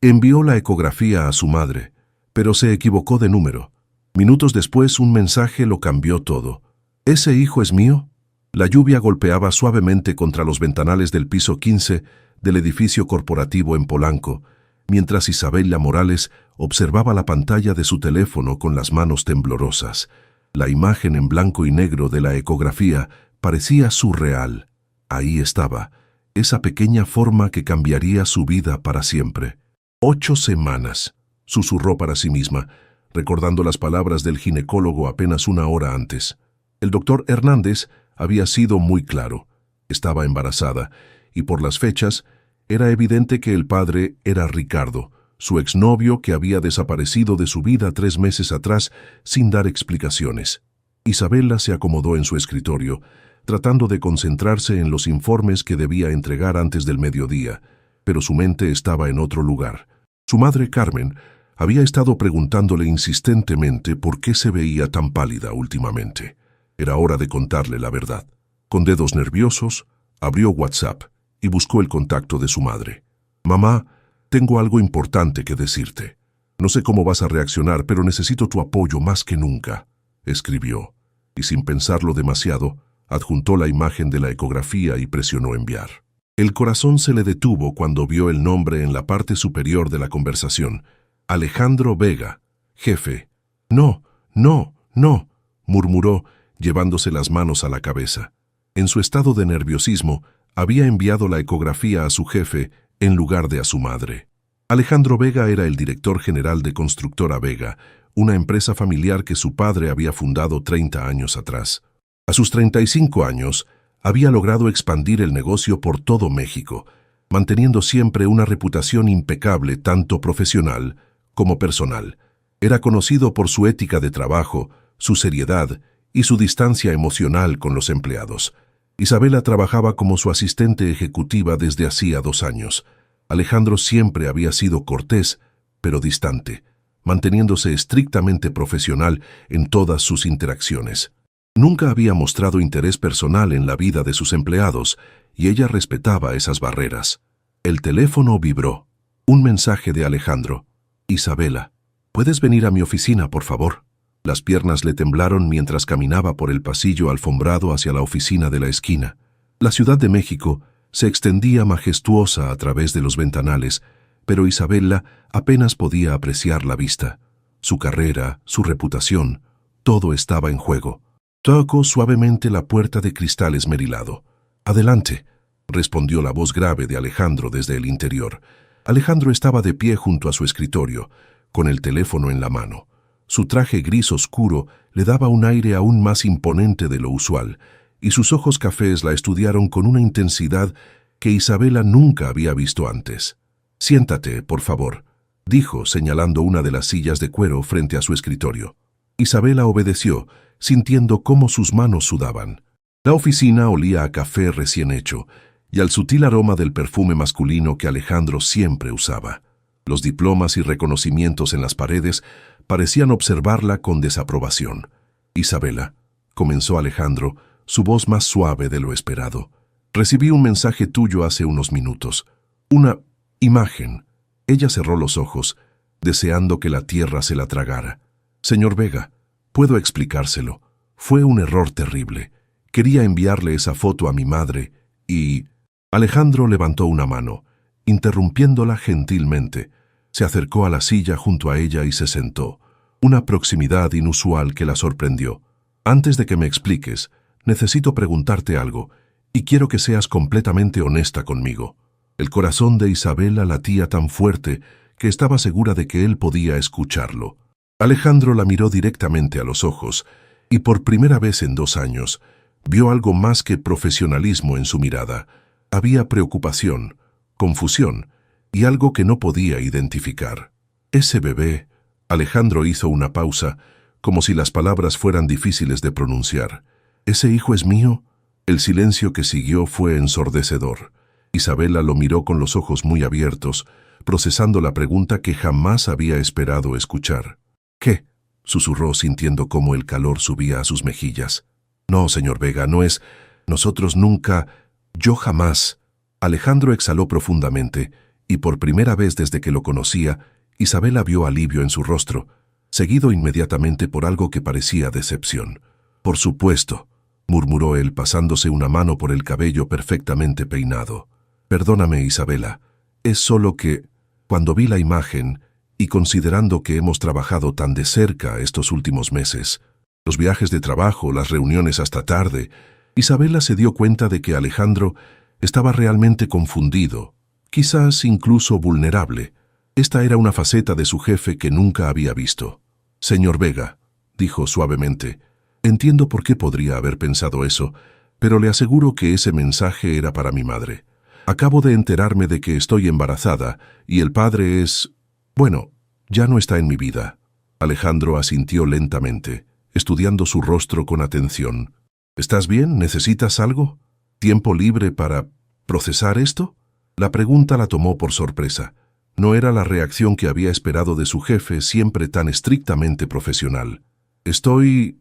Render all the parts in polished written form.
Envió la ecografía a su madre, pero se equivocó de número. Minutos después, un mensaje lo cambió todo. ¿Ese hijo es mío? La lluvia golpeaba suavemente contra los ventanales del piso 15 del edificio corporativo en Polanco, mientras Isabela Morales observaba la pantalla de su teléfono con las manos temblorosas. La imagen en blanco y negro de la ecografía parecía surreal. Ahí estaba, esa pequeña forma que cambiaría su vida para siempre. 8 semanas, susurró para sí misma, recordando las palabras del ginecólogo apenas una hora antes. El doctor Hernández había sido muy claro. Estaba embarazada, y por las fechas, era evidente que el padre era Ricardo, su exnovio que había desaparecido de su vida 3 meses atrás sin dar explicaciones. Isabela se acomodó en su escritorio, tratando de concentrarse en los informes que debía entregar antes del mediodía, pero su mente estaba en otro lugar. Su madre Carmen había estado preguntándole insistentemente por qué se veía tan pálida últimamente. Era hora de contarle la verdad. Con dedos nerviosos, abrió WhatsApp y buscó el contacto de su madre. «Mamá, tengo algo importante que decirte. No sé cómo vas a reaccionar, pero necesito tu apoyo más que nunca», escribió, y sin pensarlo demasiado, adjuntó la imagen de la ecografía y presionó enviar. El corazón se le detuvo cuando vio el nombre en la parte superior de la conversación. Alejandro Vega, jefe. «No, no, no», murmuró, llevándose las manos a la cabeza. En su estado de nerviosismo, había enviado la ecografía a su jefe en lugar de a su madre. Alejandro Vega era el director general de Constructora Vega, una empresa familiar que su padre había fundado 30 años atrás. A sus 35 años, había logrado expandir el negocio por todo México, manteniendo siempre una reputación impecable tanto profesional como personal. Era conocido por su ética de trabajo, su seriedad y su distancia emocional con los empleados. Isabela trabajaba como su asistente ejecutiva desde hacía 2 años. Alejandro siempre había sido cortés, pero distante, manteniéndose estrictamente profesional en todas sus interacciones. Nunca había mostrado interés personal en la vida de sus empleados, y ella respetaba esas barreras. El teléfono vibró. Un mensaje de Alejandro. «Isabela, ¿puedes venir a mi oficina, por favor?» Las piernas le temblaron mientras caminaba por el pasillo alfombrado hacia la oficina de la esquina. La Ciudad de México se extendía majestuosa a través de los ventanales, pero Isabela apenas podía apreciar la vista. Su carrera, su reputación, todo estaba en juego. Tocó suavemente la puerta de cristal esmerilado. «Adelante», respondió la voz grave de Alejandro desde el interior. Alejandro estaba de pie junto a su escritorio, con el teléfono en la mano. Su traje gris oscuro le daba un aire aún más imponente de lo usual, y sus ojos cafés la estudiaron con una intensidad que Isabela nunca había visto antes. «Siéntate, por favor», dijo, señalando una de las sillas de cuero frente a su escritorio. Isabela obedeció, sintiendo cómo sus manos sudaban. La oficina olía a café recién hecho, y al sutil aroma del perfume masculino que Alejandro siempre usaba. Los diplomas y reconocimientos en las paredes parecían observarla con desaprobación. «Isabela», comenzó Alejandro, su voz más suave de lo esperado. «Recibí un mensaje tuyo hace unos minutos. Una imagen». Ella cerró los ojos, deseando que la tierra se la tragara. «Señor Vega, puedo explicárselo. Fue un error terrible. Quería enviarle esa foto a mi madre y...» Alejandro levantó una mano, interrumpiéndola gentilmente. Se acercó a la silla junto a ella y se sentó, una proximidad inusual que la sorprendió. «Antes de que me expliques, necesito preguntarte algo, y quiero que seas completamente honesta conmigo». El corazón de Isabela latía tan fuerte que estaba segura de que él podía escucharlo. Alejandro la miró directamente a los ojos, y por primera vez en 2 años, vio algo más que profesionalismo en su mirada. Había preocupación, confusión, y algo que no podía identificar. «Ese bebé», Alejandro hizo una pausa, como si las palabras fueran difíciles de pronunciar. «¿Ese hijo es mío?» El silencio que siguió fue ensordecedor. Isabela lo miró con los ojos muy abiertos, procesando la pregunta que jamás había esperado escuchar. «¿Qué?», susurró sintiendo cómo el calor subía a sus mejillas. «No, señor Vega, no es... Nosotros nunca... Yo jamás...» Alejandro exhaló profundamente y por primera vez desde que lo conocía, Isabela vio alivio en su rostro, seguido inmediatamente por algo que parecía decepción. «Por supuesto», murmuró él pasándose una mano por el cabello perfectamente peinado. «Perdóname, Isabela, es solo que, cuando vi la imagen, y considerando que hemos trabajado tan de cerca estos últimos meses, los viajes de trabajo, las reuniones hasta tarde, Isabela se dio cuenta de que Alejandro estaba realmente confundido, quizás incluso vulnerable. Esta era una faceta de su jefe que nunca había visto. «Señor Vega», dijo suavemente, «entiendo por qué podría haber pensado eso, pero le aseguro que ese mensaje era para mi madre. Acabo de enterarme de que estoy embarazada y el padre es... bueno, ya no está en mi vida». Alejandro asintió lentamente, estudiando su rostro con atención. «¿Estás bien? ¿Necesitas algo? ¿Tiempo libre para procesar esto?». La pregunta la tomó por sorpresa. No era la reacción que había esperado de su jefe, siempre tan estrictamente profesional. Estoy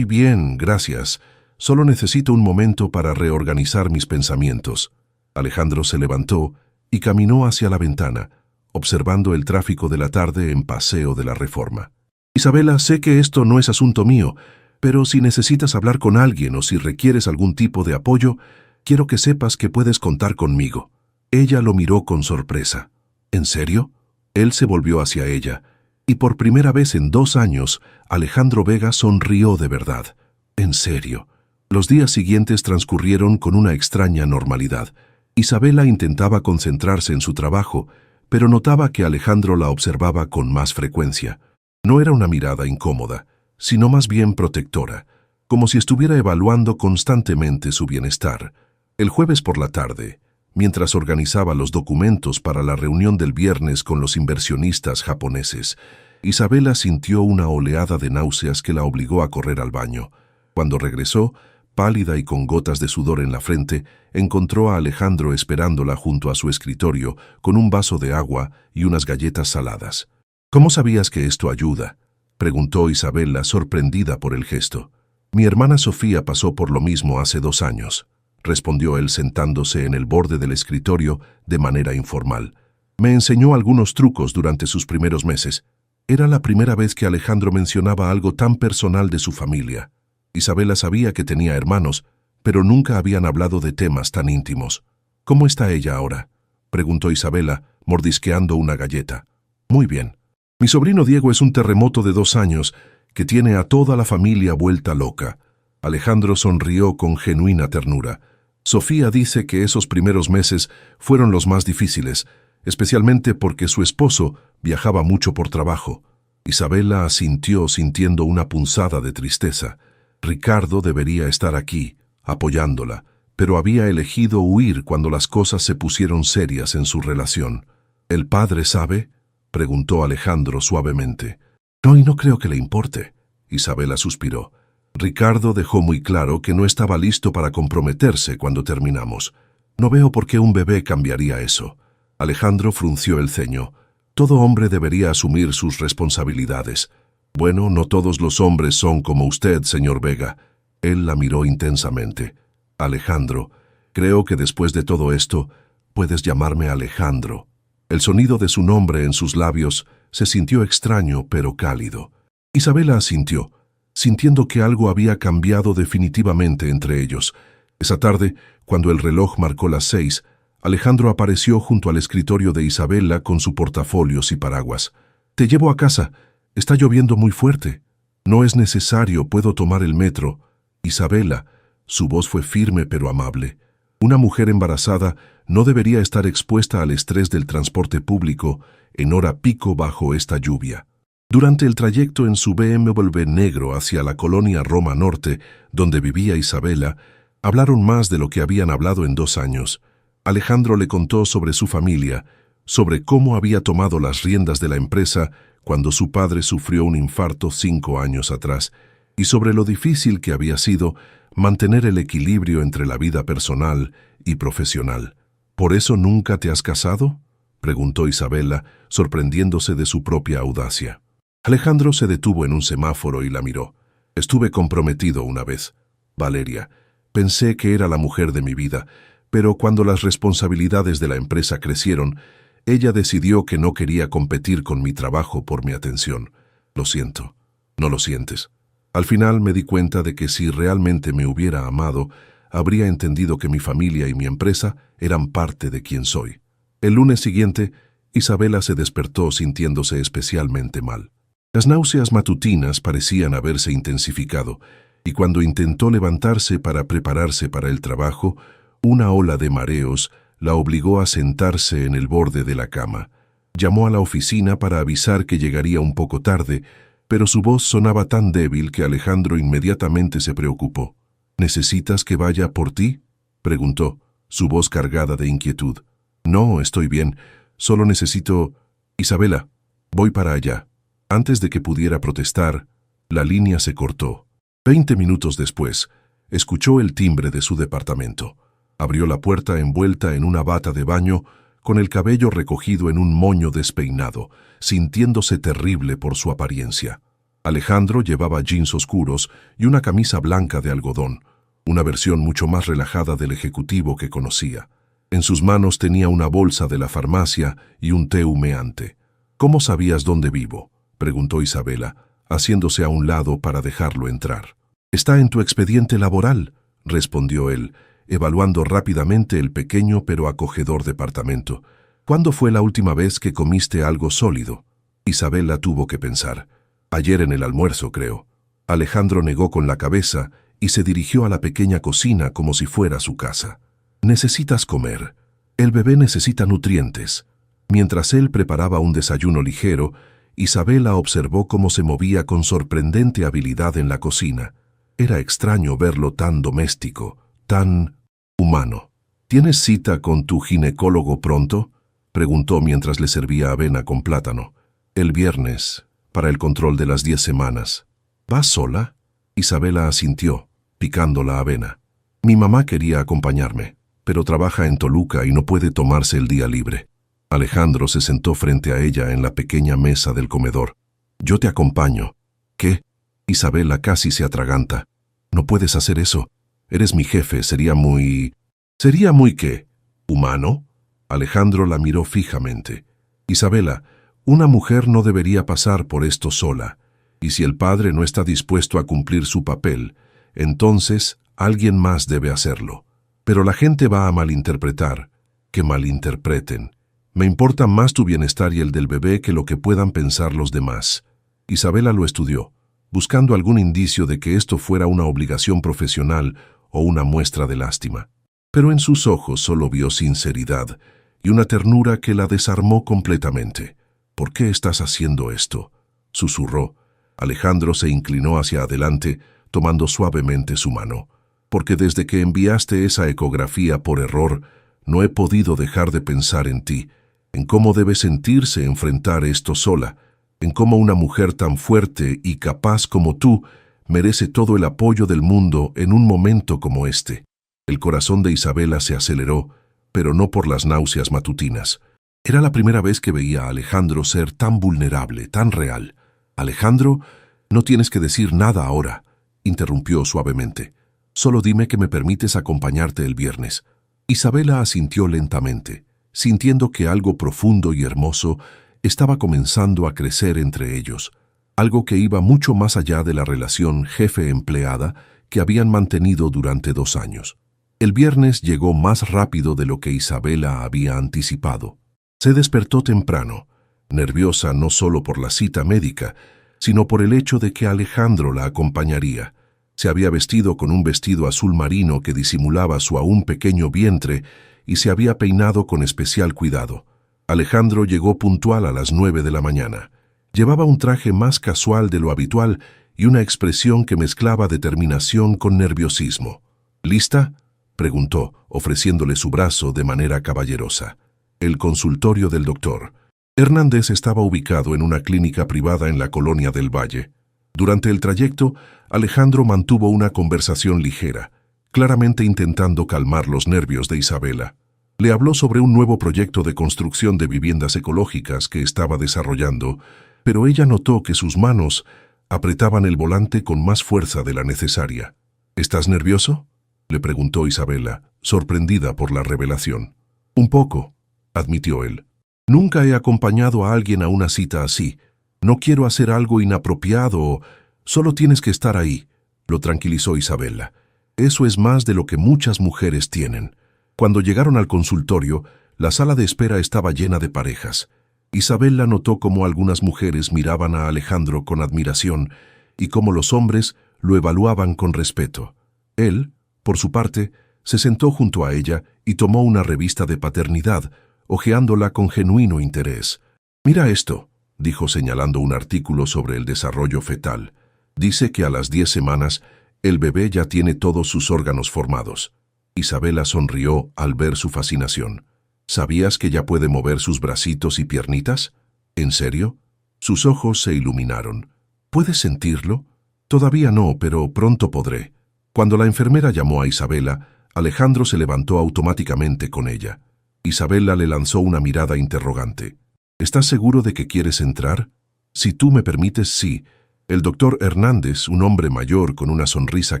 bien, gracias. Solo necesito un momento para reorganizar mis pensamientos». Alejandro se levantó y caminó hacia la ventana, observando el tráfico de la tarde en Paseo de la Reforma. «Isabela, sé que esto no es asunto mío, pero si necesitas hablar con alguien o si requieres algún tipo de apoyo, quiero que sepas que puedes contar conmigo». Ella lo miró con sorpresa. «¿En serio?». Él se volvió hacia ella, y por primera vez en 2 años, Alejandro Vega sonrió de verdad. «¿En serio?». Los días siguientes transcurrieron con una extraña normalidad. Isabela intentaba concentrarse en su trabajo, pero notaba que Alejandro la observaba con más frecuencia. No era una mirada incómoda, sino más bien protectora, como si estuviera evaluando constantemente su bienestar. El jueves por la tarde, mientras organizaba los documentos para la reunión del viernes con los inversionistas japoneses, Isabela sintió una oleada de náuseas que la obligó a correr al baño. Cuando regresó, pálida y con gotas de sudor en la frente, encontró a Alejandro esperándola junto a su escritorio con un vaso de agua y unas galletas saladas. «¿Cómo sabías que esto ayuda?», preguntó Isabela, sorprendida por el gesto. «Mi hermana Sofía pasó por lo mismo hace 2 años», respondió él sentándose en el borde del escritorio de manera informal. «Me enseñó algunos trucos durante sus primeros meses». Era la primera vez que Alejandro mencionaba algo tan personal de su familia. Isabela sabía que tenía hermanos, pero nunca habían hablado de temas tan íntimos. «¿Cómo está ella ahora?», preguntó Isabela, mordisqueando una galleta. «Muy bien. Mi sobrino Diego es un terremoto de 2 años que tiene a toda la familia vuelta loca». Alejandro sonrió con genuina ternura. «Sofía dice que esos primeros meses fueron los más difíciles, especialmente porque su esposo viajaba mucho por trabajo». Isabela asintió sintiendo una punzada de tristeza. Ricardo debería estar aquí, apoyándola, pero había elegido huir cuando las cosas se pusieron serias en su relación. «¿El padre sabe?», preguntó Alejandro suavemente. «No, y no creo que le importe», Isabela suspiró. «Ricardo dejó muy claro que no estaba listo para comprometerse cuando terminamos. No veo por qué un bebé cambiaría eso». Alejandro frunció el ceño. «Todo hombre debería asumir sus responsabilidades». «Bueno, no todos los hombres son como usted, señor Vega». Él la miró intensamente. «Alejandro, creo que después de todo esto, puedes llamarme Alejandro». El sonido de su nombre en sus labios se sintió extraño pero cálido. Isabela asintió, sintiendo que algo había cambiado definitivamente entre ellos. Esa tarde, cuando el reloj marcó las 6, Alejandro apareció junto al escritorio de Isabela con su portafolios y paraguas. «Te llevo a casa. Está lloviendo muy fuerte». «No es necesario, puedo tomar el metro». «Isabela», su voz fue firme pero amable. «Una mujer embarazada no debería estar expuesta al estrés del transporte público en hora pico bajo esta lluvia». Durante el trayecto en su BMW negro hacia la colonia Roma Norte, donde vivía Isabela, hablaron más de lo que habían hablado en 2 años. Alejandro le contó sobre su familia, sobre cómo había tomado las riendas de la empresa cuando su padre sufrió un infarto 5 años atrás, y sobre lo difícil que había sido mantener el equilibrio entre la vida personal y profesional. «¿Por eso nunca te has casado?», preguntó Isabela, sorprendiéndose de su propia audacia. Alejandro se detuvo en un semáforo y la miró. «Estuve comprometido una vez, Valeria. Pensé que era la mujer de mi vida, pero cuando las responsabilidades de la empresa crecieron, Ella decidió que no quería competir con mi trabajo por mi atención. Lo siento. No lo sientes. Al final me di cuenta de que si realmente me hubiera amado, habría entendido que mi familia y mi empresa eran parte de quien soy. El lunes siguiente, Isabela se despertó sintiéndose especialmente mal. Las náuseas matutinas parecían haberse intensificado, y cuando intentó levantarse para prepararse para el trabajo, una ola de mareos la obligó a sentarse en el borde de la cama. Llamó a la oficina para avisar que llegaría un poco tarde, pero su voz sonaba tan débil que Alejandro inmediatamente se preocupó. «¿Necesitas que vaya por ti?», preguntó, su voz cargada de inquietud. «No, estoy bien. Solo necesito... Isabela, voy para allá». Antes de que pudiera protestar, la línea se cortó. 20 minutos después, escuchó el timbre de su departamento. Abrió la puerta envuelta en una bata de baño, con el cabello recogido en un moño despeinado, sintiéndose terrible por su apariencia. Alejandro llevaba jeans oscuros y una camisa blanca de algodón, una versión mucho más relajada del ejecutivo que conocía. En sus manos tenía una bolsa de la farmacia y un té humeante. «¿Cómo sabías dónde vivo?», preguntó Isabela, haciéndose a un lado para dejarlo entrar. «Está en tu expediente laboral», respondió él, evaluando rápidamente el pequeño pero acogedor departamento. «¿Cuándo fue la última vez que comiste algo sólido?». Isabela tuvo que pensar. «Ayer en el almuerzo, creo». Alejandro negó con la cabeza y se dirigió a la pequeña cocina como si fuera su casa. «Necesitas comer. El bebé necesita nutrientes». Mientras él preparaba un desayuno ligero, Isabela observó cómo se movía con sorprendente habilidad en la cocina. Era extraño verlo tan doméstico, tan humano. «¿Tienes cita con tu ginecólogo pronto?», preguntó mientras le servía avena con plátano. «El viernes, para el control de las 10 semanas». «¿Vas sola?». Isabela asintió, picando la avena. «Mi mamá quería acompañarme, pero trabaja en Toluca y no puede tomarse el día libre». Alejandro se sentó frente a ella en la pequeña mesa del comedor. «Yo te acompaño». «¿Qué?». Isabela casi se atraganta. «No puedes hacer eso. Eres mi jefe, sería muy... ¿Sería muy qué? ¿Humano?». Alejandro la miró fijamente. «Isabela, una mujer no debería pasar por esto sola, y si el padre no está dispuesto a cumplir su papel, entonces alguien más debe hacerlo. Pero la gente va a malinterpretar. Que malinterpreten. Me importa más tu bienestar y el del bebé que lo que puedan pensar los demás». Isabela lo estudió, buscando algún indicio de que esto fuera una obligación profesional o una muestra de lástima. Pero en sus ojos solo vio sinceridad y una ternura que la desarmó completamente. «¿Por qué estás haciendo esto?», susurró. Alejandro se inclinó hacia adelante, tomando suavemente su mano. «Porque desde que enviaste esa ecografía por error, no he podido dejar de pensar en ti, en cómo debe sentirse enfrentar esto sola, en cómo una mujer tan fuerte y capaz como tú merece todo el apoyo del mundo en un momento como este». El corazón de Isabela se aceleró, pero no por las náuseas matutinas. Era la primera vez que veía a Alejandro ser tan vulnerable, tan real. «Alejandro, no tienes que decir nada ahora», interrumpió suavemente. «Solo dime que me permites acompañarte el viernes». Isabela asintió lentamente, sintiendo que algo profundo y hermoso estaba comenzando a crecer entre ellos, algo que iba mucho más allá de la relación jefe-empleada que habían mantenido durante 2 años. El viernes llegó más rápido de lo que Isabela había anticipado. Se despertó temprano, nerviosa no solo por la cita médica, sino por el hecho de que Alejandro la acompañaría. Se había vestido con un vestido azul marino que disimulaba su aún pequeño vientre y se había peinado con especial cuidado. Alejandro llegó puntual a las 9 de la mañana. Llevaba un traje más casual de lo habitual y una expresión que mezclaba determinación con nerviosismo. «¿Lista?», preguntó, ofreciéndole su brazo de manera caballerosa. El consultorio del doctor. Hernández estaba ubicado en una clínica privada en la colonia del Valle. Durante el trayecto, Alejandro mantuvo una conversación ligera, claramente intentando calmar los nervios de Isabela. Le habló sobre un nuevo proyecto de construcción de viviendas ecológicas que estaba desarrollando, pero ella notó que sus manos apretaban el volante con más fuerza de la necesaria. «¿Estás nervioso?», le preguntó Isabela, sorprendida por la revelación. «Un poco», admitió él. Nunca he acompañado a alguien a una cita así. No quiero hacer algo inapropiado. Solo tienes que estar ahí, lo tranquilizó Isabela. Eso es más de lo que muchas mujeres tienen. Cuando llegaron al consultorio, la sala de espera estaba llena de parejas. Isabela notó cómo algunas mujeres miraban a Alejandro con admiración y cómo los hombres lo evaluaban con respeto. Él, por su parte, se sentó junto a ella y tomó una revista de paternidad, hojeándola con genuino interés. «Mira esto», dijo señalando un artículo sobre el desarrollo fetal. «Dice que a las 10 semanas el bebé ya tiene todos sus órganos formados». Isabela sonrió al ver su fascinación. «¿Sabías que ya puede mover sus bracitos y piernitas?» «¿En serio?» Sus ojos se iluminaron. «¿Puedes sentirlo?» «Todavía no, pero pronto podré». Cuando la enfermera llamó a Isabela, Alejandro se levantó automáticamente con ella. Isabela le lanzó una mirada interrogante. «¿Estás seguro de que quieres entrar?» «Si tú me permites, sí». El doctor Hernández, un hombre mayor con una sonrisa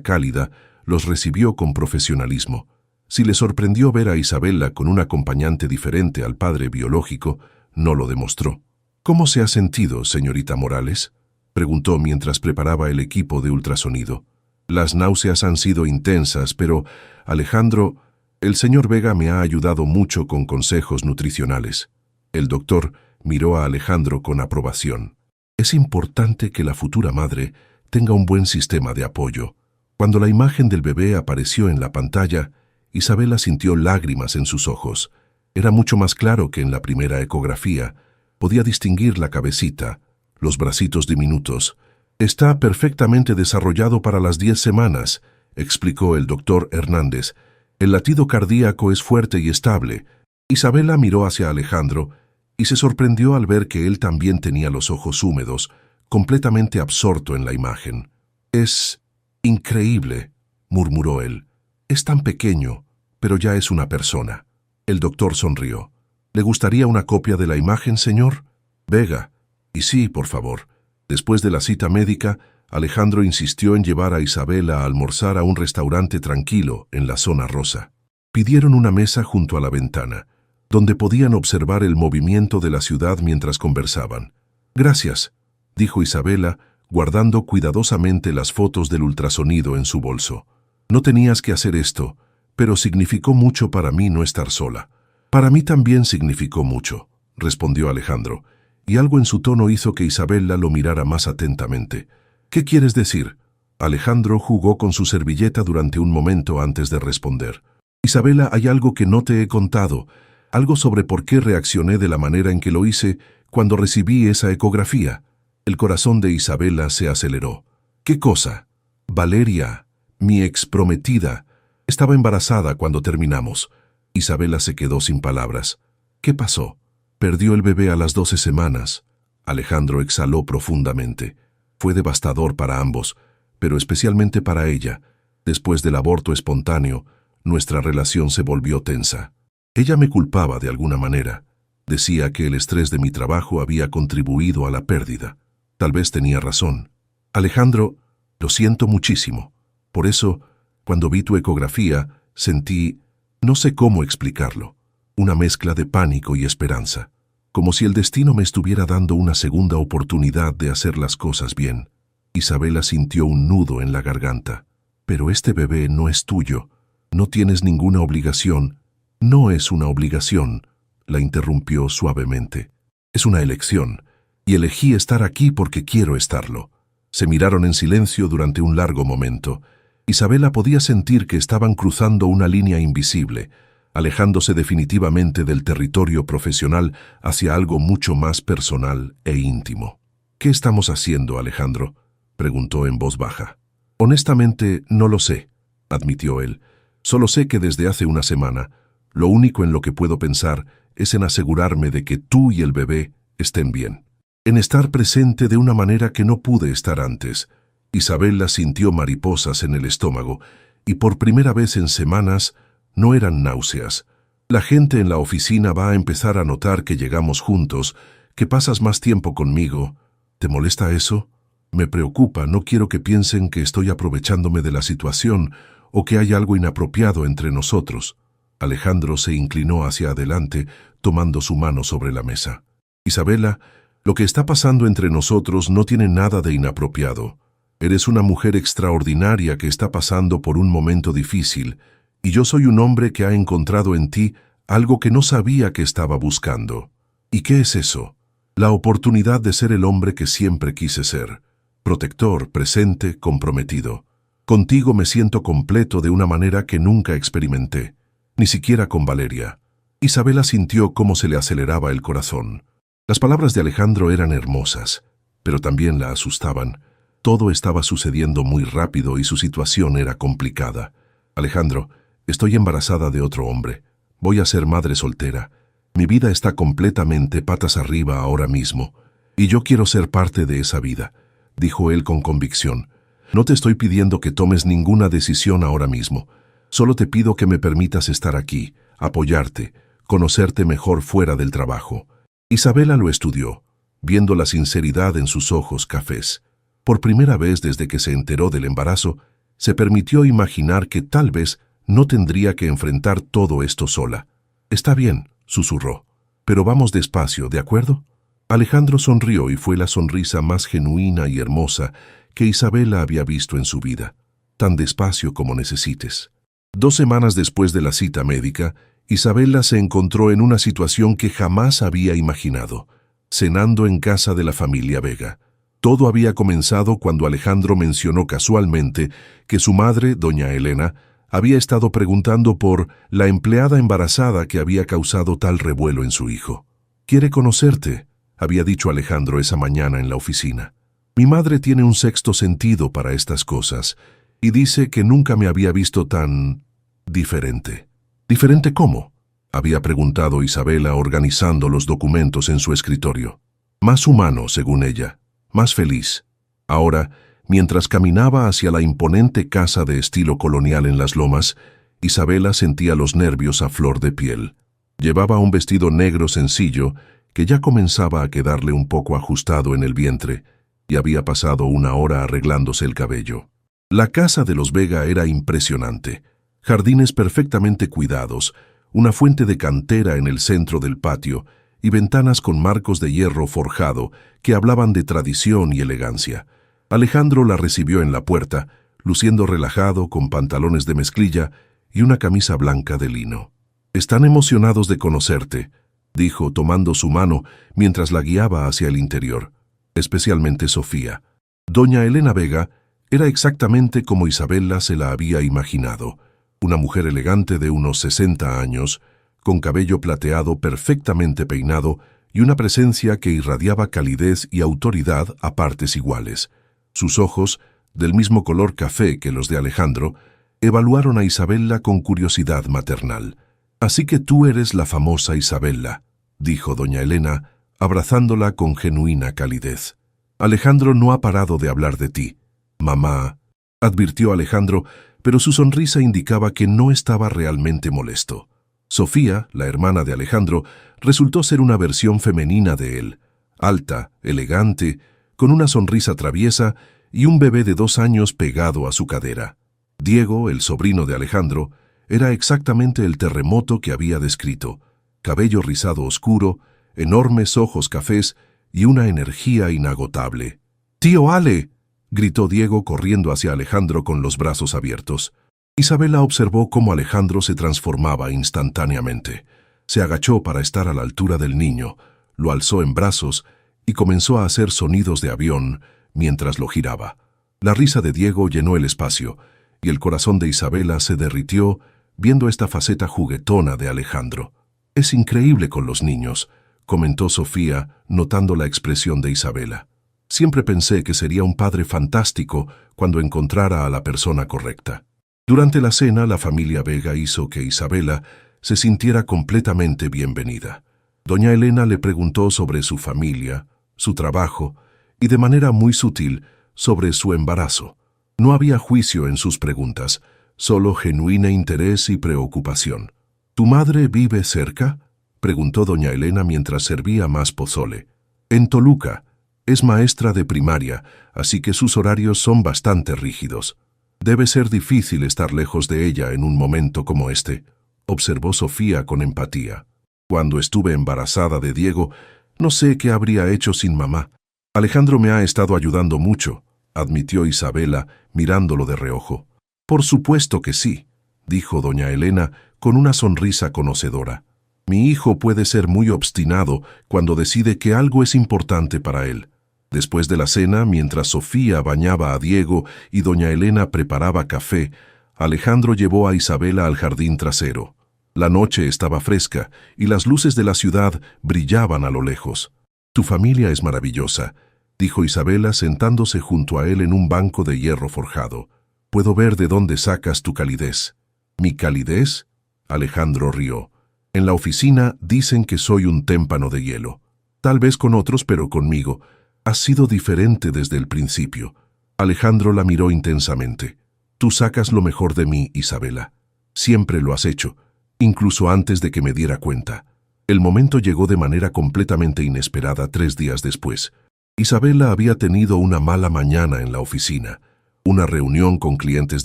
cálida, los recibió con profesionalismo. Si le sorprendió ver a Isabela con un acompañante diferente al padre biológico, no lo demostró. «¿Cómo se ha sentido, señorita Morales?», preguntó mientras preparaba el equipo de ultrasonido. «Las náuseas han sido intensas, pero, Alejandro, el señor Vega me ha ayudado mucho con consejos nutricionales». El doctor miró a Alejandro con aprobación. «Es importante que la futura madre tenga un buen sistema de apoyo». Cuando la imagen del bebé apareció en la pantalla, Isabela sintió lágrimas en sus ojos. Era mucho más claro que en la primera ecografía. Podía distinguir la cabecita, los bracitos diminutos. «Está perfectamente desarrollado para las 10 semanas», explicó el doctor Hernández. «El latido cardíaco es fuerte y estable». Isabela miró hacia Alejandro y se sorprendió al ver que él también tenía los ojos húmedos, completamente absorto en la imagen. «Es increíble», murmuró él. «Es tan pequeño, pero ya es una persona». El doctor sonrió. «¿Le gustaría una copia de la imagen, señor?» «Vega». «Y sí, por favor». Después de la cita médica, Alejandro insistió en llevar a Isabela a almorzar a un restaurante tranquilo en la zona rosa. Pidieron una mesa junto a la ventana, donde podían observar el movimiento de la ciudad mientras conversaban. «Gracias», dijo Isabela, guardando cuidadosamente las fotos del ultrasonido en su bolso. «No tenías que hacer esto, pero significó mucho para mí no estar sola». «Para mí también significó mucho», respondió Alejandro, y algo en su tono hizo que Isabela lo mirara más atentamente. «¿Qué quieres decir?» Alejandro jugó con su servilleta durante un momento antes de responder. «Isabela, hay algo que no te he contado, algo sobre por qué reaccioné de la manera en que lo hice cuando recibí esa ecografía». El corazón de Isabela se aceleró. «¿Qué cosa?» «Valeria, mi exprometida, estaba embarazada cuando terminamos». Isabela se quedó sin palabras. «¿Qué pasó?» «Perdió el bebé a las 12 semanas». Alejandro exhaló profundamente. Fue devastador para ambos, pero especialmente para ella. Después del aborto espontáneo, nuestra relación se volvió tensa. Ella me culpaba de alguna manera. Decía que el estrés de mi trabajo había contribuido a la pérdida. Tal vez tenía razón. «Alejandro, lo siento muchísimo. Por eso, cuando vi tu ecografía, sentí, no sé cómo explicarlo, una mezcla de pánico y esperanza, como si el destino me estuviera dando una segunda oportunidad de hacer las cosas bien». Isabela sintió un nudo en la garganta. «Pero este bebé no es tuyo. No tienes ninguna obligación». «No es una obligación», la interrumpió suavemente. «Es una elección, y elegí estar aquí porque quiero estarlo». Se miraron en silencio durante un largo momento. Isabela podía sentir que estaban cruzando una línea invisible, alejándose definitivamente del territorio profesional hacia algo mucho más personal e íntimo. «¿Qué estamos haciendo, Alejandro?», preguntó en voz baja. «Honestamente, no lo sé», admitió él. «Solo sé que desde hace una semana, lo único en lo que puedo pensar es en asegurarme de que tú y el bebé estén bien. En estar presente de una manera que no pude estar antes». Isabela sintió mariposas en el estómago, y por primera vez en semanas no eran náuseas. «La gente en la oficina va a empezar a notar que llegamos juntos, que pasas más tiempo conmigo. ¿Te molesta eso?» «Me preocupa, no quiero que piensen que estoy aprovechándome de la situación o que hay algo inapropiado entre nosotros». Alejandro se inclinó hacia adelante, tomando su mano sobre la mesa. Isabela, lo que está pasando entre nosotros no tiene nada de inapropiado. Eres una mujer extraordinaria que está pasando por un momento difícil, y yo soy un hombre que ha encontrado en ti algo que no sabía que estaba buscando. ¿Y qué es eso? La oportunidad de ser el hombre que siempre quise ser. Protector, presente, comprometido. Contigo me siento completo de una manera que nunca experimenté, ni siquiera con Valeria. Isabela sintió cómo se le aceleraba el corazón. Las palabras de Alejandro eran hermosas, pero también la asustaban. Todo estaba sucediendo muy rápido y su situación era complicada. Alejandro, estoy embarazada de otro hombre. Voy a ser madre soltera. Mi vida está completamente patas arriba ahora mismo, y yo quiero ser parte de esa vida, dijo él con convicción. No te estoy pidiendo que tomes ninguna decisión ahora mismo. Solo te pido que me permitas estar aquí, apoyarte, conocerte mejor fuera del trabajo. Isabela lo estudió, viendo la sinceridad en sus ojos cafés. Por primera vez desde que se enteró del embarazo, se permitió imaginar que tal vez no tendría que enfrentar todo esto sola. Está bien, susurró, pero vamos despacio, ¿de acuerdo? Alejandro sonrió y fue la sonrisa más genuina y hermosa que Isabela había visto en su vida. Tan despacio como necesites. 2 semanas después de la cita médica, Isabela se encontró en una situación que jamás había imaginado, cenando en casa de la familia Vega. Todo había comenzado cuando Alejandro mencionó casualmente que su madre, doña Elena, había estado preguntando por la empleada embarazada que había causado tal revuelo en su hijo. «Quiere conocerte», había dicho Alejandro esa mañana en la oficina. «Mi madre tiene un sexto sentido para estas cosas y dice que nunca me había visto tan diferente». «¿Diferente cómo?», había preguntado Isabela organizando los documentos en su escritorio. «Más humano, según ella, más feliz». Ahora, mientras caminaba hacia la imponente casa de estilo colonial en las lomas, Isabela sentía los nervios a flor de piel. Llevaba un vestido negro sencillo que ya comenzaba a quedarle un poco ajustado en el vientre y había pasado 1 hora arreglándose el cabello. La casa de los Vega era impresionante. Jardines perfectamente cuidados, una fuente de cantera en el centro del patio y ventanas con marcos de hierro forjado que hablaban de tradición y elegancia. Alejandro la recibió en la puerta, luciendo relajado con pantalones de mezclilla y una camisa blanca de lino. «Están emocionados de conocerte», dijo tomando su mano mientras la guiaba hacia el interior. Especialmente Sofía. Doña Elena Vega era exactamente como Isabela se la había imaginado. Una mujer elegante de unos 60 años, con cabello plateado perfectamente peinado y una presencia que irradiaba calidez y autoridad a partes iguales. Sus ojos, del mismo color café que los de Alejandro, evaluaron a Isabela con curiosidad maternal. «Así que tú eres la famosa Isabela», dijo doña Elena, abrazándola con genuina calidez. «Alejandro no ha parado de hablar de ti. Mamá», advirtió Alejandro, pero su sonrisa indicaba que no estaba realmente molesto. Sofía, la hermana de Alejandro, resultó ser una versión femenina de él, alta, elegante, con una sonrisa traviesa y un bebé de 2 años pegado a su cadera. Diego, el sobrino de Alejandro, era exactamente el terremoto que había descrito: cabello rizado oscuro, enormes ojos cafés y una energía inagotable. «¡Tío Ale!», gritó Diego corriendo hacia Alejandro con los brazos abiertos. Isabela observó cómo Alejandro se transformaba instantáneamente. Se agachó para estar a la altura del niño, lo alzó en brazos y comenzó a hacer sonidos de avión mientras lo giraba. La risa de Diego llenó el espacio y el corazón de Isabela se derritió viendo esta faceta juguetona de Alejandro. «Es increíble con los niños», comentó Sofía, notando la expresión de Isabela. «Siempre pensé que sería un padre fantástico cuando encontrara a la persona correcta». Durante la cena, la familia Vega hizo que Isabela se sintiera completamente bienvenida. Doña Elena le preguntó sobre su familia, su trabajo y, de manera muy sutil, sobre su embarazo. No había juicio en sus preguntas, solo genuino interés y preocupación. «¿Tu madre vive cerca?», preguntó doña Elena mientras servía más pozole. «En Toluca. Es maestra de primaria, así que sus horarios son bastante rígidos. Debe ser difícil estar lejos de ella en un momento como este». observó Sofía con empatía. Cuando estuve embarazada de Diego, no sé qué habría hecho sin mamá. Alejandro me ha estado ayudando mucho, admitió Isabela, mirándolo de reojo. Por supuesto que sí, dijo doña Elena con una sonrisa conocedora. Mi hijo puede ser muy obstinado cuando decide que algo es importante para él. Después de la cena, mientras Sofía bañaba a Diego y doña Elena preparaba café, Alejandro llevó a Isabela al jardín trasero. La noche estaba fresca y las luces de la ciudad brillaban a lo lejos. Tu familia es maravillosa, dijo Isabela sentándose junto a él en un banco de hierro forjado. Puedo ver de dónde sacas tu calidez. ¿Mi calidez? Alejandro rió. En la oficina dicen que soy un témpano de hielo. Tal vez con otros, pero conmigo. Has sido diferente desde el principio. Alejandro la miró intensamente. Tú sacas lo mejor de mí, Isabela. Siempre lo has hecho, incluso antes de que me diera cuenta. El momento llegó de manera completamente inesperada 3 días después. Isabela había tenido una mala mañana en la oficina, una reunión con clientes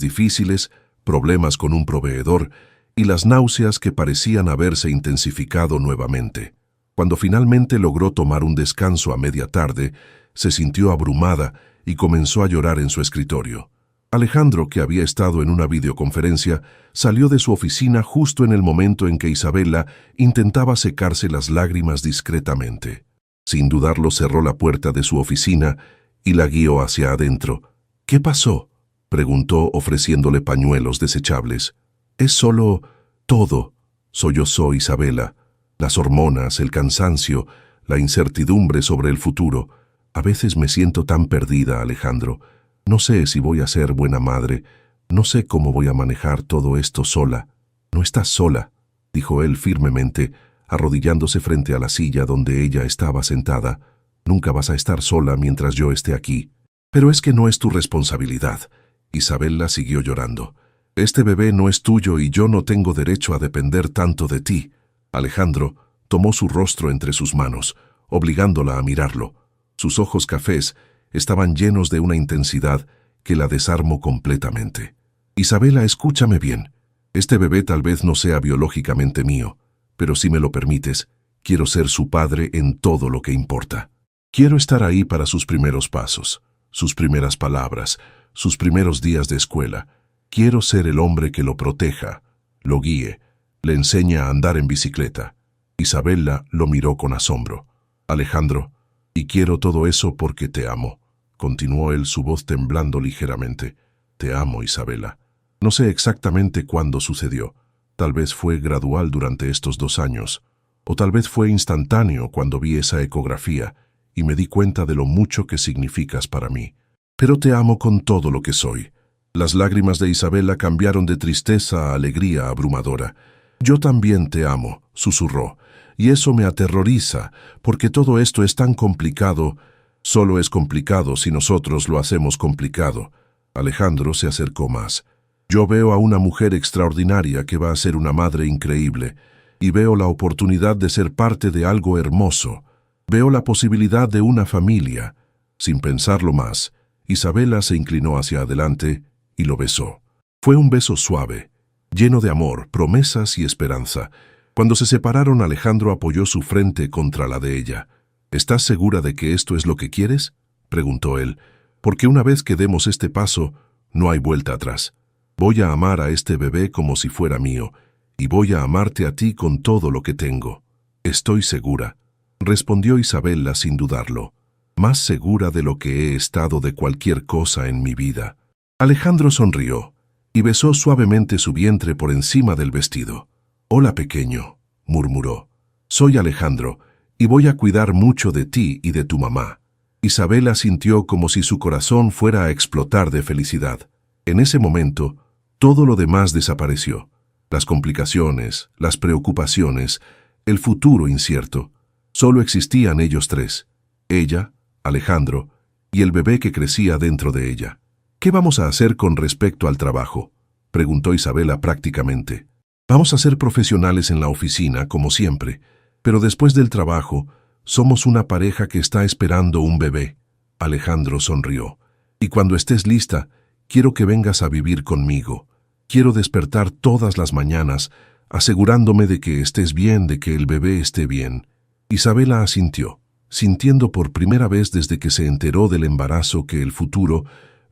difíciles, problemas con un proveedor y las náuseas que parecían haberse intensificado nuevamente. Cuando finalmente logró tomar un descanso a media tarde, se sintió abrumada y comenzó a llorar en su escritorio. Alejandro, que había estado en una videoconferencia, salió de su oficina justo en el momento en que Isabela intentaba secarse las lágrimas discretamente. Sin dudarlo, cerró la puerta de su oficina y la guió hacia adentro. ¿Qué pasó?, preguntó ofreciéndole pañuelos desechables. Es solo todo, sollozó Isabela. Las hormonas, el cansancio, la incertidumbre sobre el futuro. A veces me siento tan perdida, Alejandro. No sé si voy a ser buena madre. No sé cómo voy a manejar todo esto sola. No estás sola, dijo él firmemente, arrodillándose frente a la silla donde ella estaba sentada. Nunca vas a estar sola mientras yo esté aquí. Pero es que no es tu responsabilidad. Isabela siguió llorando. Este bebé no es tuyo y yo no tengo derecho a depender tanto de ti. Alejandro tomó su rostro entre sus manos, obligándola a mirarlo. Sus ojos cafés estaban llenos de una intensidad que la desarmó completamente. Isabela, escúchame bien. Este bebé tal vez no sea biológicamente mío, pero si me lo permites, quiero ser su padre en todo lo que importa. Quiero estar ahí para sus primeros pasos, sus primeras palabras, sus primeros días de escuela. Quiero ser el hombre que lo proteja, lo guíe, le enseñe a andar en bicicleta. Isabela lo miró con asombro. Alejandro, y quiero todo eso porque te amo, continuó él, su voz temblando ligeramente. Te amo, Isabela. No sé exactamente cuándo sucedió. Tal vez fue gradual durante estos 2 años, o tal vez fue instantáneo cuando vi esa ecografía y me di cuenta de lo mucho que significas para mí. Pero te amo con todo lo que soy. Las lágrimas de Isabela cambiaron de tristeza a alegría abrumadora. Yo también te amo, susurró, y eso me aterroriza, porque todo esto es tan complicado. Solo es complicado si nosotros lo hacemos complicado. Alejandro se acercó más. Yo veo a una mujer extraordinaria que va a ser una madre increíble, y veo la oportunidad de ser parte de algo hermoso. Veo la posibilidad de una familia. Sin pensarlo más, Isabela se inclinó hacia adelante y lo besó. Fue un beso suave, lleno de amor, promesas y esperanza. Cuando se separaron, Alejandro apoyó su frente contra la de ella. ¿Estás segura de que esto es lo que quieres?, preguntó él. Porque una vez que demos este paso, no hay vuelta atrás. Voy a amar a este bebé como si fuera mío, y voy a amarte a ti con todo lo que tengo. Estoy segura, respondió Isabela sin dudarlo. Más segura de lo que he estado de cualquier cosa en mi vida. Alejandro sonrió y besó suavemente su vientre por encima del vestido. Hola, pequeño, murmuró. Soy Alejandro, y voy a cuidar mucho de ti y de tu mamá. Isabela sintió como si su corazón fuera a explotar de felicidad. En ese momento, todo lo demás desapareció. Las complicaciones, las preocupaciones, el futuro incierto. Solo existían ellos tres. Ella, Alejandro, y el bebé que crecía dentro de ella. ¿Qué vamos a hacer con respecto al trabajo?, preguntó Isabela prácticamente. Vamos a ser profesionales en la oficina, como siempre, pero después del trabajo, somos una pareja que está esperando un bebé. Alejandro sonrió. Y cuando estés lista, quiero que vengas a vivir conmigo. Quiero despertar todas las mañanas asegurándome de que estés bien, de que el bebé esté bien. Isabela asintió, sintiendo por primera vez desde que se enteró del embarazo que el futuro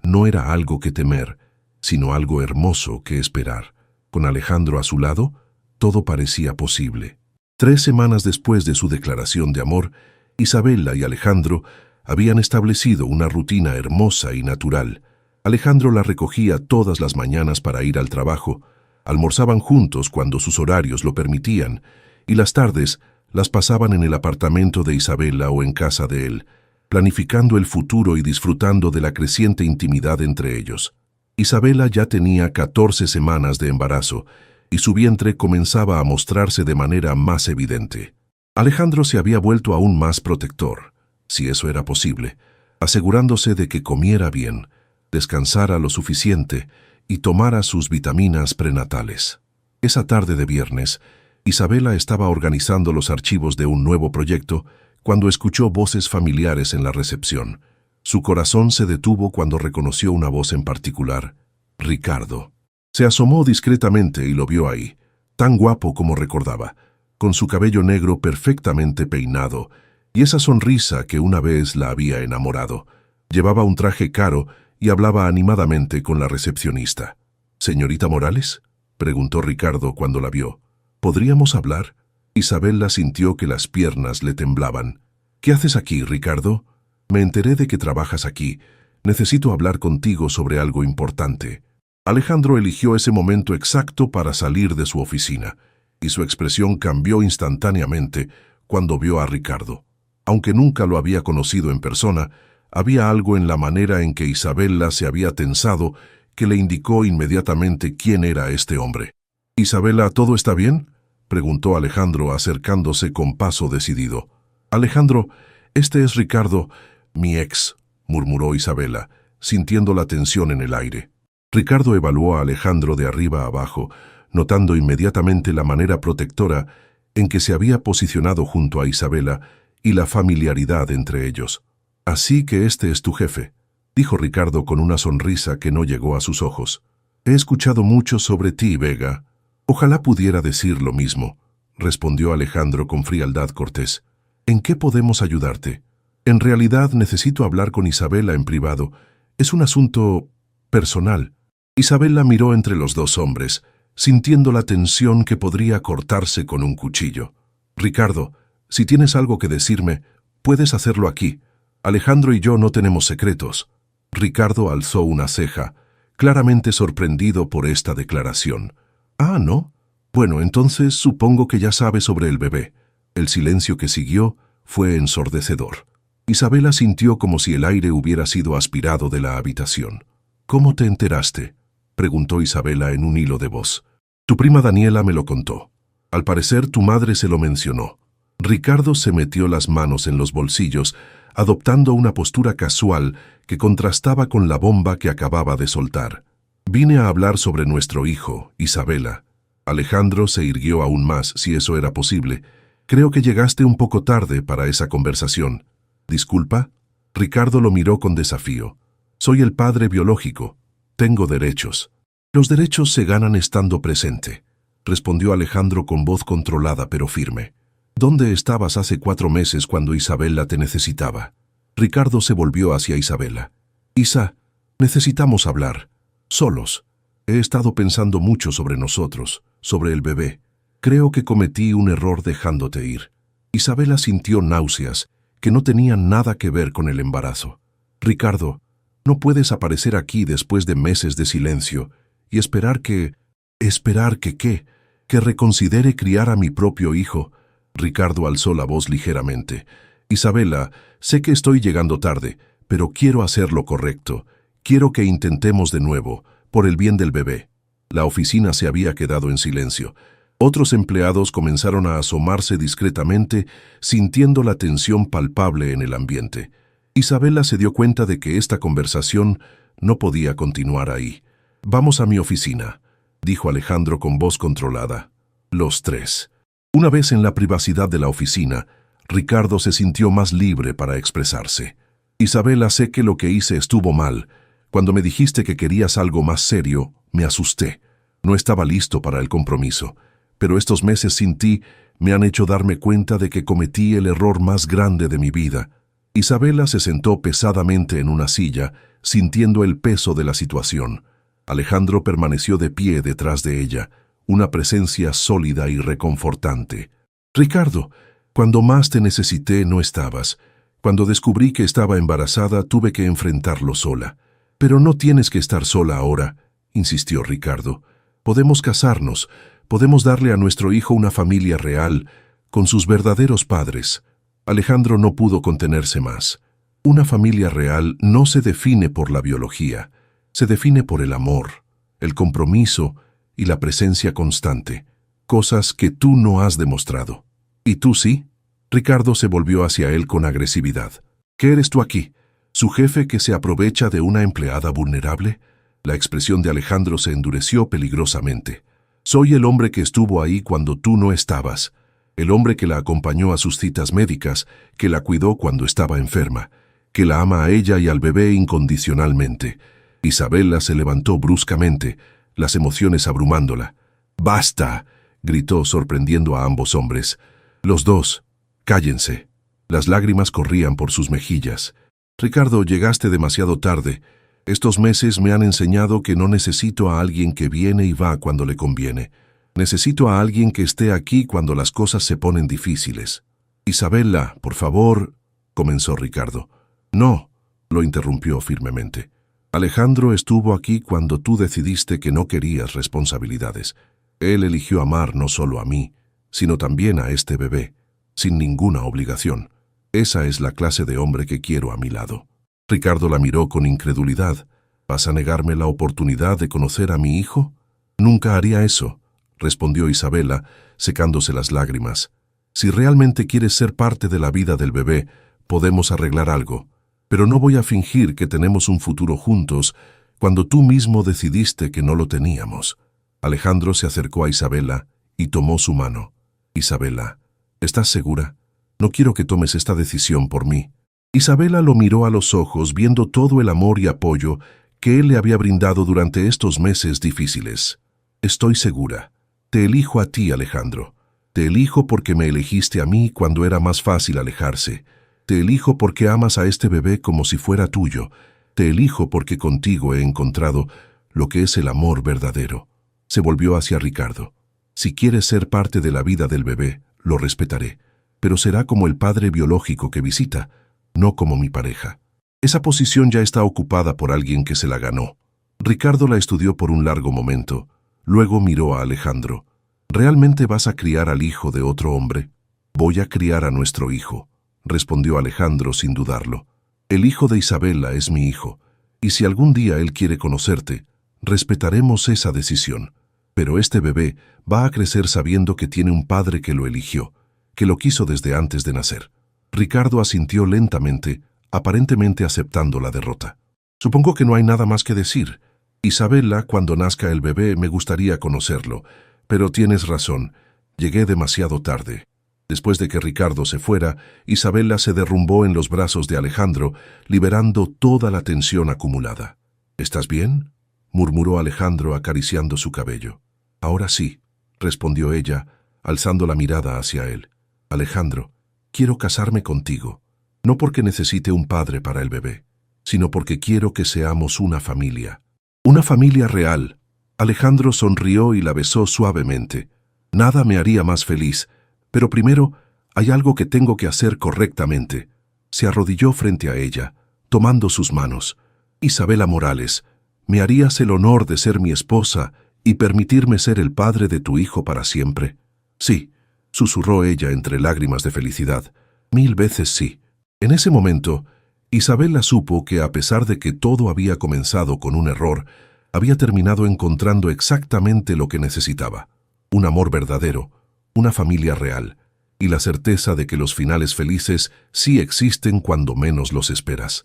no era algo que temer, sino algo hermoso que esperar. Con Alejandro a su lado, todo parecía posible. 3 semanas después de su declaración de amor, Isabela y Alejandro habían establecido una rutina hermosa y natural. Alejandro la recogía todas las mañanas para ir al trabajo, almorzaban juntos cuando sus horarios lo permitían, y las tardes las pasaban en el apartamento de Isabela o en casa de él, planificando el futuro y disfrutando de la creciente intimidad entre ellos. Isabela ya tenía 14 semanas de embarazo, y su vientre comenzaba a mostrarse de manera más evidente. Alejandro se había vuelto aún más protector, si eso era posible, asegurándose de que comiera bien, descansara lo suficiente y tomara sus vitaminas prenatales. Esa tarde de viernes, Isabela estaba organizando los archivos de un nuevo proyecto cuando escuchó voces familiares en la recepción. Su corazón se detuvo cuando reconoció una voz en particular: Ricardo. Se asomó discretamente y lo vio ahí, tan guapo como recordaba, con su cabello negro perfectamente peinado y esa sonrisa que una vez la había enamorado. Llevaba un traje caro y hablaba animadamente con la recepcionista. «¿Señorita Morales?», preguntó Ricardo cuando la vio. «¿Podríamos hablar?». Isabela sintió que las piernas le temblaban. «¿Qué haces aquí, Ricardo?». «Me enteré de que trabajas aquí. Necesito hablar contigo sobre algo importante». Alejandro eligió ese momento exacto para salir de su oficina, y su expresión cambió instantáneamente cuando vio a Ricardo. Aunque nunca lo había conocido en persona, había algo en la manera en que Isabela se había tensado que le indicó inmediatamente quién era este hombre. «Isabela, ¿todo está bien?», preguntó Alejandro acercándose con paso decidido. «Alejandro, este es Ricardo, mi ex», murmuró Isabela, sintiendo la tensión en el aire. Ricardo evaluó a Alejandro de arriba a abajo, notando inmediatamente la manera protectora en que se había posicionado junto a Isabela y la familiaridad entre ellos. «Así que este es tu jefe», dijo Ricardo con una sonrisa que no llegó a sus ojos. «He escuchado mucho sobre ti, Vega». «Ojalá pudiera decir lo mismo», respondió Alejandro con frialdad cortés. «¿En qué podemos ayudarte?». «En realidad necesito hablar con Isabela en privado. Es un asunto personal». Isabela miró entre los dos hombres, sintiendo la tensión que podría cortarse con un cuchillo. «Ricardo, si tienes algo que decirme, puedes hacerlo aquí. Alejandro y yo no tenemos secretos». Ricardo alzó una ceja, claramente sorprendido por esta declaración. «Ah, ¿no? Bueno, entonces supongo que ya sabe sobre el bebé». El silencio que siguió fue ensordecedor. Isabela sintió como si el aire hubiera sido aspirado de la habitación. «¿Cómo te enteraste?», preguntó Isabela en un hilo de voz. «Tu prima Daniela me lo contó. Al parecer tu madre se lo mencionó». Ricardo se metió las manos en los bolsillos, adoptando una postura casual que contrastaba con la bomba que acababa de soltar. «Vine a hablar sobre nuestro hijo, Isabela». Alejandro se irguió aún más, si eso era posible. «Creo que llegaste un poco tarde para esa conversación». «¿Disculpa?». Ricardo lo miró con desafío. «Soy el padre biológico. Tengo derechos». «Los derechos se ganan estando presente», respondió Alejandro con voz controlada pero firme. «¿Dónde estabas hace 4 meses cuando Isabela te necesitaba?». Ricardo se volvió hacia Isabela. «Isa, necesitamos hablar. Solos. He estado pensando mucho sobre nosotros, sobre el bebé. Creo que cometí un error dejándote ir». Isabela sintió náuseas que no tenían nada que ver con el embarazo. «Ricardo, no puedes aparecer aquí después de meses de silencio y esperar que... ¿Esperar que qué? ¿Que reconsidere criar a mi propio hijo?». Ricardo alzó la voz ligeramente. «Isabela, sé que estoy llegando tarde, pero quiero hacer lo correcto. Quiero que intentemos de nuevo, por el bien del bebé». La oficina se había quedado en silencio. Otros empleados comenzaron a asomarse discretamente, sintiendo la tensión palpable en el ambiente. Isabela se dio cuenta de que esta conversación no podía continuar ahí. «Vamos a mi oficina», dijo Alejandro con voz controlada. Los 3. Una vez en la privacidad de la oficina, Ricardo se sintió más libre para expresarse. «Isabela, sé que lo que hice estuvo mal. Cuando me dijiste que querías algo más serio, me asusté. No estaba listo para el compromiso. pero estos meses sin ti me han hecho darme cuenta de que cometí el error más grande de mi vida. Isabela se sentó pesadamente en una silla, sintiendo el peso de la situación. Alejandro permaneció de pie detrás de ella, una presencia sólida y reconfortante. Ricardo, cuando más te necesité no estabas. Cuando descubrí que estaba embarazada tuve que enfrentarlo sola. Pero no tienes que estar sola ahora, insistió Ricardo. Podemos casarnos, podemos darle a nuestro hijo una familia real, con sus verdaderos padres. Alejandro no pudo contenerse más. Una familia real no se define por la biología, se define por el amor, el compromiso y la presencia constante, cosas que tú no has demostrado. ¿Y tú sí? Ricardo se volvió hacia él con agresividad. ¿Qué eres tú aquí? ¿Su jefe que se aprovecha de una empleada vulnerable? La expresión de Alejandro se endureció peligrosamente. Soy el hombre que estuvo ahí cuando tú no estabas, el hombre que la acompañó a sus citas médicas, que la cuidó cuando estaba enferma, que la ama a ella y al bebé incondicionalmente. Isabela se levantó bruscamente, las emociones abrumándola. ¡Basta!, gritó sorprendiendo a ambos hombres. Los dos, cállense. Las lágrimas corrían por sus mejillas. Ricardo, llegaste demasiado tarde. Estos meses me han enseñado que no necesito a alguien que viene y va cuando le conviene. Necesito a alguien que esté aquí cuando las cosas se ponen difíciles. Isabela, por favor, comenzó Ricardo. No, lo interrumpió firmemente. Alejandro estuvo aquí cuando tú decidiste que no querías responsabilidades. Él eligió amar no solo a mí, sino también a este bebé, sin ninguna obligación. Esa es la clase de hombre que quiero a mi lado. Ricardo la miró con incredulidad. ¿Vas a negarme la oportunidad de conocer a mi hijo? Nunca haría eso, respondió Isabela, secándose las lágrimas. Si realmente quieres ser parte de la vida del bebé, podemos arreglar algo. Pero no voy a fingir que tenemos un futuro juntos cuando tú mismo decidiste que no lo teníamos. Alejandro se acercó a Isabela y tomó su mano. Isabela, ¿estás segura? No quiero que tomes esta decisión por mí. Isabela lo miró a los ojos, viendo todo el amor y apoyo que él le había brindado durante estos meses difíciles. Estoy segura. Te elijo a ti, Alejandro. Te elijo porque me elegiste a mí cuando era más fácil alejarse. Te elijo porque amas a este bebé como si fuera tuyo. Te elijo porque contigo he encontrado lo que es el amor verdadero. Se volvió hacia Ricardo. Si quieres ser parte de la vida del bebé, lo respetaré, pero será como el padre biológico que visita, no como mi pareja. Esa posición ya está ocupada por alguien que se la ganó. Ricardo la estudió por un largo momento. Luego miró a Alejandro. ¿Realmente vas a criar al hijo de otro hombre? Voy a criar a nuestro hijo, respondió Alejandro sin dudarlo. El hijo de Isabela es mi hijo, y si algún día él quiere conocerte, respetaremos esa decisión. Pero este bebé va a crecer sabiendo que tiene un padre que lo eligió, que lo quiso desde antes de nacer. Ricardo asintió lentamente, aparentemente aceptando la derrota. Supongo que no hay nada más que decir. Isabela, cuando nazca el bebé, me gustaría conocerlo, pero tienes razón, llegué demasiado tarde. Después de que Ricardo se fuera, Isabela se derrumbó en los brazos de Alejandro, liberando toda la tensión acumulada. ¿Estás bien?, murmuró Alejandro acariciando su cabello. Ahora sí, respondió ella, alzando la mirada hacia él. Alejandro, quiero casarme contigo, no porque necesite un padre para el bebé, sino porque quiero que seamos una familia. Una familia real. Alejandro sonrió y la besó suavemente. Nada me haría más feliz, pero primero hay algo que tengo que hacer correctamente. Se arrodilló frente a ella, tomando sus manos. Isabela Morales, ¿me harías el honor de ser mi esposa y permitirme ser el padre de tu hijo para siempre? Sí, susurró ella entre lágrimas de felicidad. 1000 veces sí. En ese momento, Isabela supo que a pesar de que todo había comenzado con un error, había terminado encontrando exactamente lo que necesitaba. Un amor verdadero, una familia real, y la certeza de que los finales felices sí existen cuando menos los esperas.